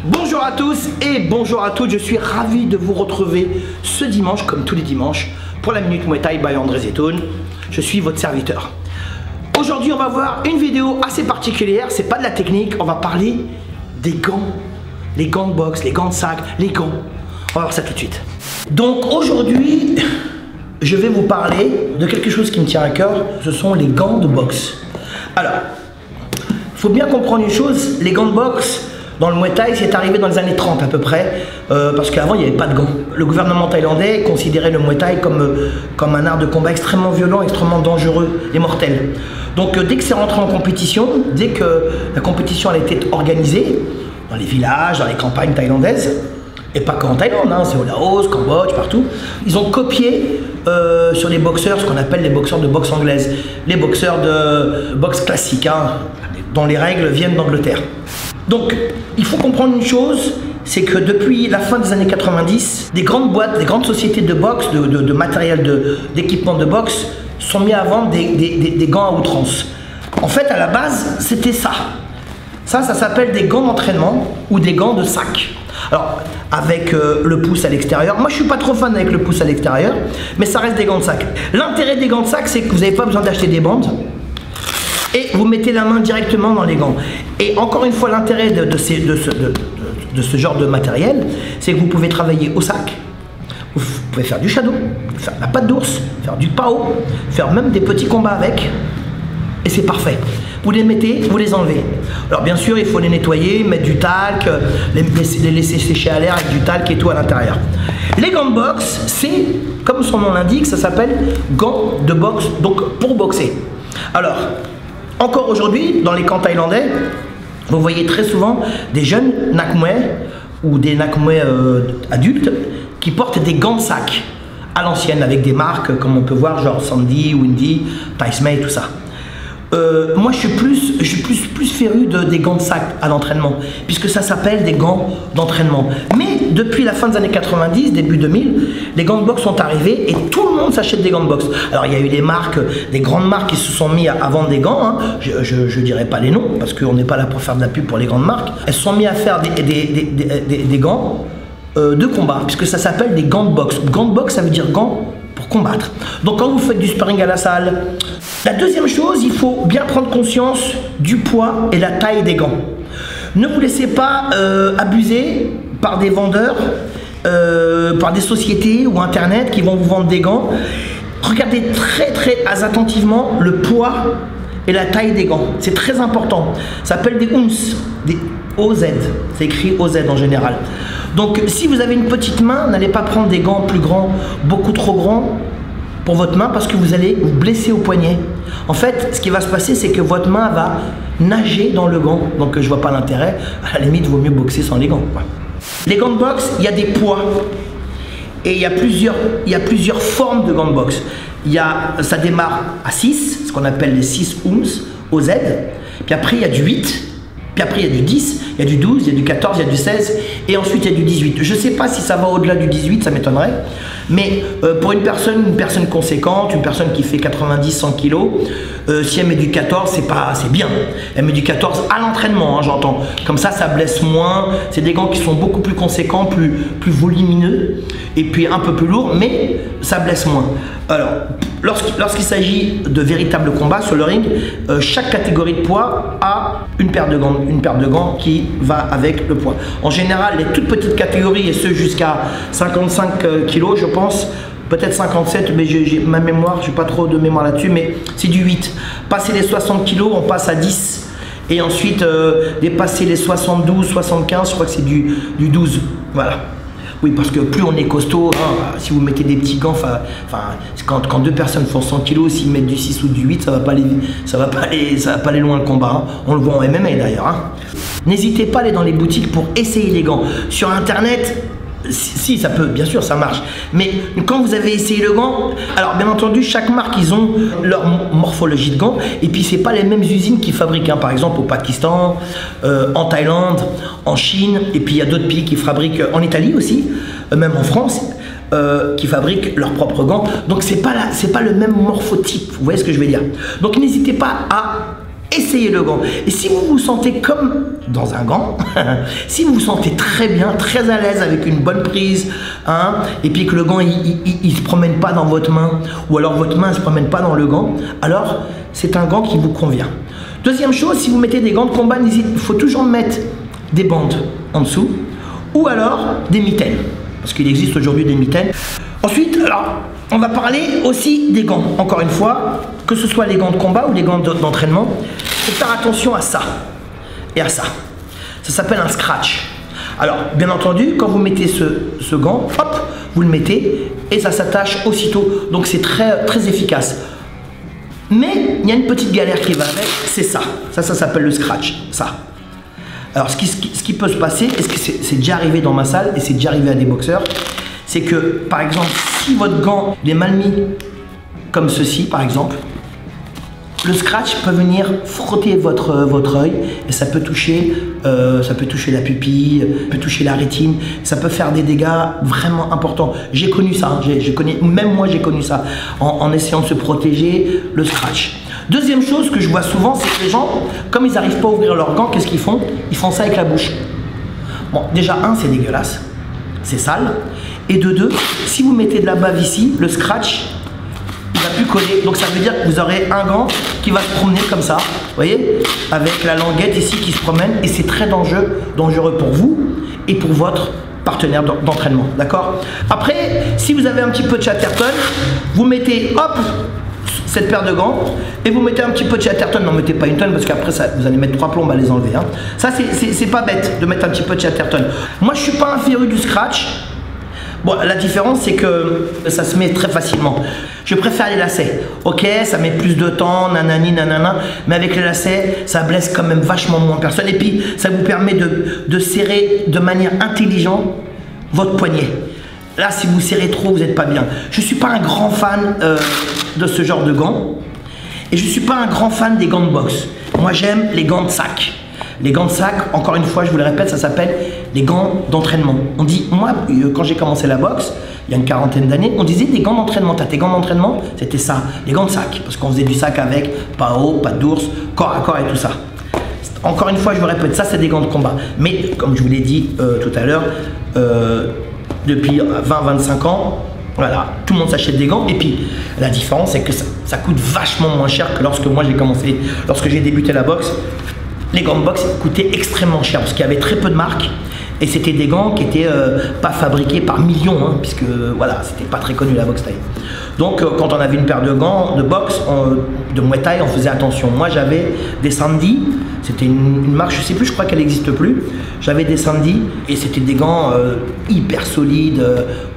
Bonjour à tous et bonjour à toutes, je suis ravi de vous retrouver ce dimanche, comme tous les dimanches, pour la Minute Muay Thai by André Zetoun. Je suis votre serviteur. Aujourd'hui, on va voir une vidéo assez particulière, c'est pas de la technique, on va parler des gants. Les gants de boxe, les gants de sac, les gants. On va voir ça tout de suite. Donc aujourd'hui, je vais vous parler de quelque chose qui me tient à cœur, ce sont les gants de boxe. Alors, il faut bien comprendre une chose, les gants de boxe, dans le Muay Thai, c'est arrivé dans les années 30 à peu près, parce qu'avant il n'y avait pas de gants. Le gouvernement thaïlandais considérait le Muay Thai comme un art de combat extrêmement violent, extrêmement dangereux et mortel. Donc dès que c'est rentré en compétition, dès que la compétition a été organisée, dans les villages, dans les campagnes thaïlandaises, et pas qu'en Thaïlande, hein, c'est au Laos, Cambodge, partout, ils ont copié sur les boxeurs, ce qu'on appelle les boxeurs de boxe anglaise, les boxeurs de boxe classique, hein, dont les règles viennent d'Angleterre. Donc, il faut comprendre une chose, c'est que depuis la fin des années 90, des grandes boîtes, des grandes sociétés de boxe, de matériel, d'équipement de boxe, sont mis à vendre des gants à outrance. En fait, à la base, c'était ça. Ça s'appelle des gants d'entraînement ou des gants de sac. Alors, avec le pouce à l'extérieur. Moi, je suis pas trop fan avec le pouce à l'extérieur, mais ça reste des gants de sac. L'intérêt des gants de sac, c'est que vous n'avez pas besoin d'acheter des bandes. Et vous mettez la main directement dans les gants. Et encore une fois, l'intérêt de ce genre de matériel, c'est que vous pouvez travailler au sac, vous pouvez faire du shadow, faire de la patte d'ours, faire du pao, faire même des petits combats avec, et c'est parfait. Vous les mettez, vous les enlevez. Alors bien sûr, il faut les nettoyer, mettre du talc, les laisser sécher à l'air avec du talc et tout à l'intérieur. Les gants de boxe, c'est, comme son nom l'indique, ça s'appelle gants de boxe, donc pour boxer. Alors, encore aujourd'hui, dans les camps thaïlandais, vous voyez très souvent des jeunes nak muay ou des nak muay adultes qui portent des gants de sac à l'ancienne avec des marques comme on peut voir genre Sandy, Windy, Thaismei, tout ça. Moi je suis plus féru des gants de sac à l'entraînement puisque ça s'appelle des gants d'entraînement. Mais depuis la fin des années 90, début 2000, les gants de boxe sont arrivés et tout le monde s'achète des gants de boxe. Alors il y a eu des marques, des grandes marques qui se sont mis à vendre des gants, hein. Je dirais pas les noms parce qu'on n'est pas là pour faire de la pub pour les grandes marques. Elles se sont mis à faire des gants de combat puisque ça s'appelle des gants de boxe. Gants de boxe ça veut dire gants pour combattre. Donc quand vous faites du sparring à la salle, la deuxième chose, il faut bien prendre conscience du poids et la taille des gants. Ne vous laissez pas abuser par des vendeurs, par des sociétés ou internet qui vont vous vendre des gants. Regardez très attentivement le poids et la taille des gants. C'est très important. Ça s'appelle des ounces, des OZ. C'est écrit OZ en général. Donc si vous avez une petite main, n'allez pas prendre des gants plus grands, beaucoup trop grands pour votre main parce que vous allez vous blesser au poignet. En fait, ce qui va se passer, c'est que votre main va nager dans le gant. Donc je vois pas l'intérêt. À la limite, il vaut mieux boxer sans les gants. Ouais. Les gants de boxe, il y a des poids. Et il y a plusieurs formes de gants de boxe. Ça démarre à 6, ce qu'on appelle les 6 ounces, OZ. Puis après, il y a du 8. Puis après, il y a du 10, il y a du 12, il y a du 14, il y a du 16. Et ensuite, il y a du 18. Je ne sais pas si ça va au-delà du 18, ça m'étonnerait. Mais pour une personne conséquente, une personne qui fait 90-100 kg, si elle met du 14, c'est bien. Elle met du 14 à l'entraînement, hein, j'entends. Comme ça blesse moins. C'est des gants qui sont beaucoup plus conséquents, plus volumineux. Et puis un peu plus lourds, mais ça blesse moins. Alors, lorsqu'il s'agit de véritables combats sur le ring, chaque catégorie de poids a une paire de gants qui va avec le poids. En général, les toutes petites catégories, et ceux jusqu'à 55 kg, je pense, peut-être 57, mais ma mémoire, j'ai pas trop de mémoire là-dessus, mais c'est du 8. Passer les 60 kg, on passe à 10. Et ensuite, dépasser les 72, 75, je crois que c'est du 12. Voilà. Oui, parce que plus on est costaud, hein, si vous mettez des petits gants, quand deux personnes font 100 kg, s'ils mettent du 6 ou du 8, ça va pas aller loin le combat. Hein. On le voit en MMA d'ailleurs. Hein. N'hésitez pas à aller dans les boutiques pour essayer les gants. Sur internet, Si, ça peut, bien sûr, ça marche. Mais quand vous avez essayé le gant, alors bien entendu, chaque marque, ils ont leur morphologie de gant. Et puis, c'est pas les mêmes usines qui fabriquent. Hein. Par exemple, au Pakistan, en Thaïlande, en Chine. Et puis, il y a d'autres pays qui fabriquent, en Italie aussi, même en France, qui fabriquent leurs propres gants. Donc, c'est pas le même morphotype. Vous voyez ce que je veux dire? Donc, n'hésitez pas à essayez le gant. Et si vous vous sentez comme dans un gant, si vous vous sentez très bien, très à l'aise avec une bonne prise, hein, et puis que le gant il se promène pas dans votre main, ou alors votre main ne se promène pas dans le gant, alors c'est un gant qui vous convient. Deuxième chose, si vous mettez des gants de combat, il faut toujours mettre des bandes en dessous, ou alors des mitaines, parce qu'il existe aujourd'hui des mitaines. Ensuite, alors, on va parler aussi des gants. Encore une fois, que ce soit les gants de combat ou les gants d'entraînement, il faut faire attention à ça et à ça. Ça s'appelle un scratch. Alors, bien entendu, quand vous mettez ce gant, hop, vous le mettez et ça s'attache aussitôt. Donc, c'est très, très efficace. Mais il y a une petite galère qui va avec, c'est ça. Ça s'appelle le scratch. Ça. Alors, ce qui peut se passer, et c'est déjà arrivé dans ma salle et c'est déjà arrivé à des boxeurs, c'est que, par exemple, si votre gant est mal mis comme ceci, par exemple, le scratch peut venir frotter votre œil et ça peut toucher la pupille, peut toucher la rétine, ça peut faire des dégâts vraiment importants. J'ai connu ça, même moi j'ai connu ça, en essayant de se protéger, le scratch. Deuxième chose que je vois souvent, c'est que les gens, comme ils n'arrivent pas à ouvrir leurs gants, qu'est-ce qu'ils font? Ils font ça avec la bouche. Bon, déjà, un, c'est dégueulasse, c'est sale. Et de deux, si vous mettez de la bave ici, le scratch, il va plus coller. Donc ça veut dire que vous aurez un gant qui va se promener comme ça, vous voyez, avec la languette ici qui se promène. Et c'est très dangereux pour vous et pour votre partenaire d'entraînement, d'accord? Après, si vous avez un petit peu de Chatterton, vous mettez, hop, cette paire de gants et vous mettez un petit peu de Chatterton. N'en mettez pas une tonne parce qu'après vous allez mettre 3 plombes à les enlever. Hein. Ça, c'est pas bête de mettre un petit peu de Chatterton. Moi, je suis pas un féru du scratch. Bon, la différence, c'est que ça se met très facilement. Je préfère les lacets. Ok, ça met plus de temps, nanani, nanana, mais avec les lacets, ça blesse quand même vachement moins personne. Et puis, ça vous permet de serrer de manière intelligente votre poignet. Là, si vous serrez trop, vous n'êtes pas bien. Je ne suis pas un grand fan de ce genre de gants. Et je ne suis pas un grand fan des gants de boxe. Moi, j'aime les gants de sac. Les gants de sac, encore une fois, je vous le répète, ça s'appelle les gants d'entraînement. On dit, moi, quand j'ai commencé la boxe, il y a une quarantaine d'années, on disait des gants d'entraînement. T'as tes gants d'entraînement? C'était ça, les gants de sac. Parce qu'on faisait du sac avec pas haut, pas d'ours, corps à corps et tout ça. Encore une fois, je vous répète, ça, c'est des gants de combat. Mais, comme je vous l'ai dit tout à l'heure, depuis 20-25 ans, voilà, tout le monde s'achète des gants. Et puis, la différence, c'est que ça coûte vachement moins cher que lorsque moi j'ai commencé, lorsque j'ai débuté la boxe. Les gants de boxe coûtaient extrêmement cher parce qu'il y avait très peu de marques et c'était des gants qui n'étaient pas fabriqués par millions, hein, puisque voilà, c'était pas très connu la boxe thaï. Donc quand on avait une paire de gants de boxe, de Muay Thai, on faisait attention. Moi j'avais des Sandy, c'était une marque, je sais plus, je crois qu'elle n'existe plus. J'avais des Sandy et c'était des gants hyper solides,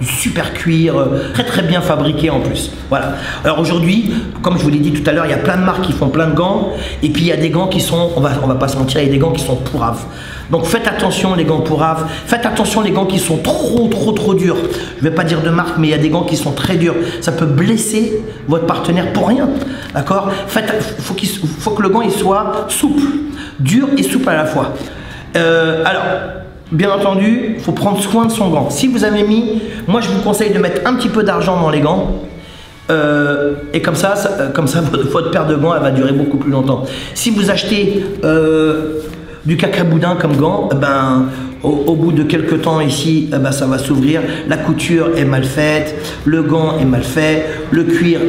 super cuir, très très bien fabriqués en plus. Voilà. Alors aujourd'hui, comme je vous l'ai dit tout à l'heure, il y a plein de marques qui font plein de gants et puis il y a des gants qui sont, on va pas se mentir, il y a des gants qui sont pourraves. Donc faites attention les gants pourraves, faites attention les gants qui sont trop durs. Je vais pas dire de marque, mais il y a des gants qui sont très durs. Ça peut blesser votre partenaire pour rien, d'accord? Faut que le gant il soit souple, dur et souple à la fois. Alors, bien entendu, il faut prendre soin de son gant. Si vous avez mis, moi je vous conseille de mettre un petit peu d'argent dans les gants. Et comme ça, votre paire de gants elle va durer beaucoup plus longtemps. Si vous achetez du cacaboudin comme gant, ben, au bout de quelques temps ici, ben, ça va s'ouvrir, la couture est mal faite, le gant est mal fait, le cuir,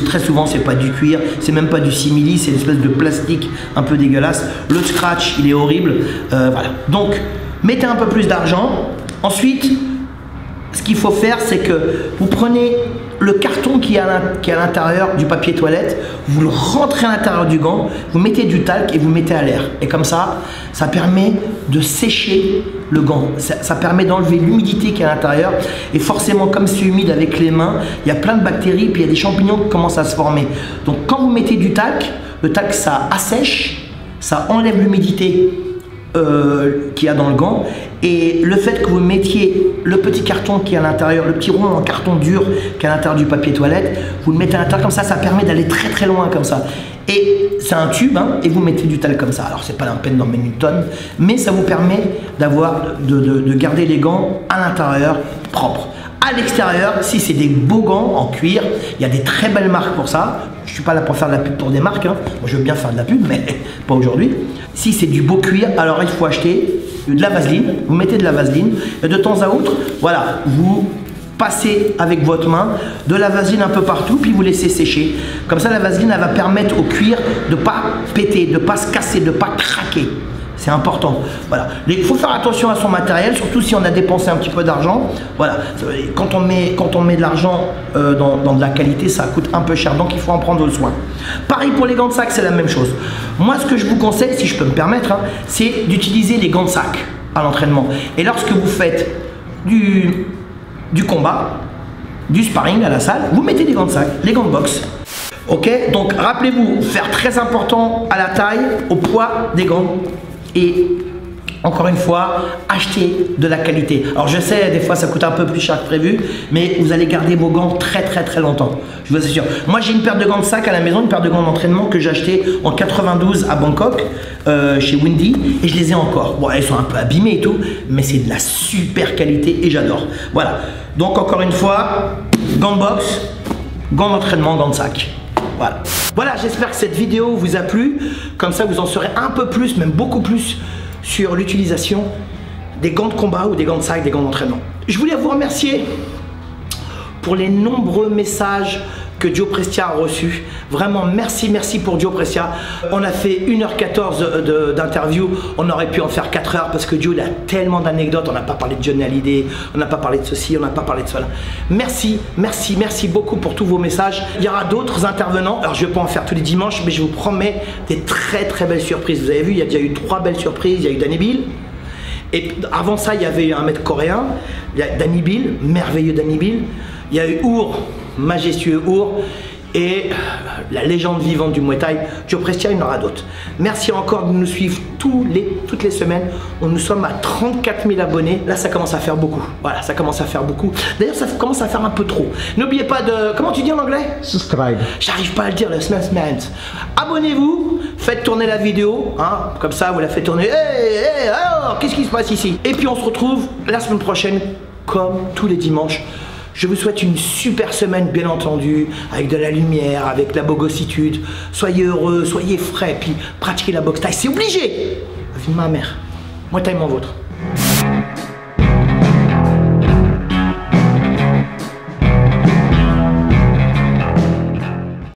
très souvent c'est pas du cuir, c'est même pas du simili, c'est une espèce de plastique un peu dégueulasse, le scratch il est horrible, voilà. Donc mettez un peu plus d'argent. Ensuite, ce qu'il faut faire, c'est que vous prenez le carton qui est à l'intérieur du papier toilette, vous le rentrez à l'intérieur du gant, vous mettez du talc et vous mettez à l'air. Et comme ça, ça permet de sécher le gant. Ça permet d'enlever l'humidité qui est à l'intérieur. Et forcément, comme c'est humide avec les mains, il y a plein de bactéries, puis il y a des champignons qui commencent à se former. Donc quand vous mettez du talc, le talc ça assèche, ça enlève l'humidité qu'il y a dans le gant, et le fait que vous mettiez le petit carton qui est à l'intérieur, le petit rond en carton dur qui est à l'intérieur du papier toilette, vous le mettez à l'intérieur comme ça permet d'aller très très loin comme ça. Et c'est un tube, hein, et vous mettez du talc comme ça. Alors c'est pas la peine d'en mettre une tonne, mais ça vous permet de garder les gants à l'intérieur propres. À l'extérieur, si c'est des beaux gants en cuir, il y a des très belles marques pour ça. Je suis pas là pour faire de la pub pour des marques, hein. Moi je veux bien faire de la pub, mais pas aujourd'hui. Si c'est du beau cuir, alors il faut acheter de la vaseline. Vous mettez de la vaseline et de temps à autre, voilà, vous passez avec votre main de la vaseline un peu partout, puis vous laissez sécher. Comme ça, la vaseline, elle va permettre au cuir de pas péter, de pas se casser, de pas craquer. C'est important. Voilà. Il faut faire attention à son matériel, surtout si on a dépensé un petit peu d'argent. Voilà. Quand on met de l'argent dans de la qualité, ça coûte un peu cher, donc il faut en prendre soin. Pareil pour les gants de sac, c'est la même chose. Moi, ce que je vous conseille, si je peux me permettre, hein, c'est d'utiliser les gants de sac à l'entraînement. Et lorsque vous faites du combat, du sparring à la salle, vous mettez des gants de sac, les gants de boxe. Ok, donc rappelez-vous, faire très important à la taille, au poids des gants. Et encore une fois, acheter de la qualité. Alors je sais, des fois ça coûte un peu plus cher que prévu, mais vous allez garder vos gants très très très longtemps. Je vous assure. Moi j'ai une paire de gants de sac à la maison, une paire de gants d'entraînement que j'ai acheté en 92 à Bangkok, chez Windy, et je les ai encore. Bon, elles sont un peu abîmées et tout, mais c'est de la super qualité et j'adore. Voilà. Donc encore une fois, gants de boxe, gants d'entraînement, gants de sac. Voilà. Voilà, j'espère que cette vidéo vous a plu. Comme ça, vous en saurez un peu plus, même beaucoup plus, sur l'utilisation des gants de combat ou des gants de sac, des gants d'entraînement. Je voulais vous remercier pour les nombreux messages que Joe Prestia a reçus. Vraiment, merci pour Joe Prestia. On a fait 1h14 d'interview. On aurait pu en faire 4 heures parce que Joe, il a tellement d'anecdotes. On n'a pas parlé de Johnny Hallyday, on n'a pas parlé de ceci, on n'a pas parlé de cela. Merci beaucoup pour tous vos messages. Il y aura d'autres intervenants. Alors, je ne vais pas en faire tous les dimanches, mais je vous promets des très belles surprises. Vous avez vu, il y a déjà eu 3 belles surprises. Il y a eu Danny Bill. Et avant ça, il y avait un maître coréen. Il y a Danny Bill, merveilleux Danny Bill. Il y a eu Our, majestueux Our, et la légende vivante du Muay Thai, Joe Prestia. Il y en aura d'autres. Merci encore de nous suivre toutes les semaines. Nous sommes à 34 000 abonnés. Là, ça commence à faire beaucoup. Voilà, ça commence à faire beaucoup. D'ailleurs, ça commence à faire un peu trop. N'oubliez pas de... Comment tu dis en anglais? Subscribe. J'arrive pas à le dire, le smashment. Abonnez-vous, faites tourner la vidéo, hein, comme ça, vous la faites tourner. Hey, alors, qu'est-ce qui se passe ici? Et puis, on se retrouve la semaine prochaine, comme tous les dimanches. Je vous souhaite une super semaine, bien entendu, avec de la lumière, avec la bogossitude. Soyez heureux, soyez frais, puis pratiquez la boxe taille. C'est obligé. Vie de ma mère. Muay Thai, mon vôtre.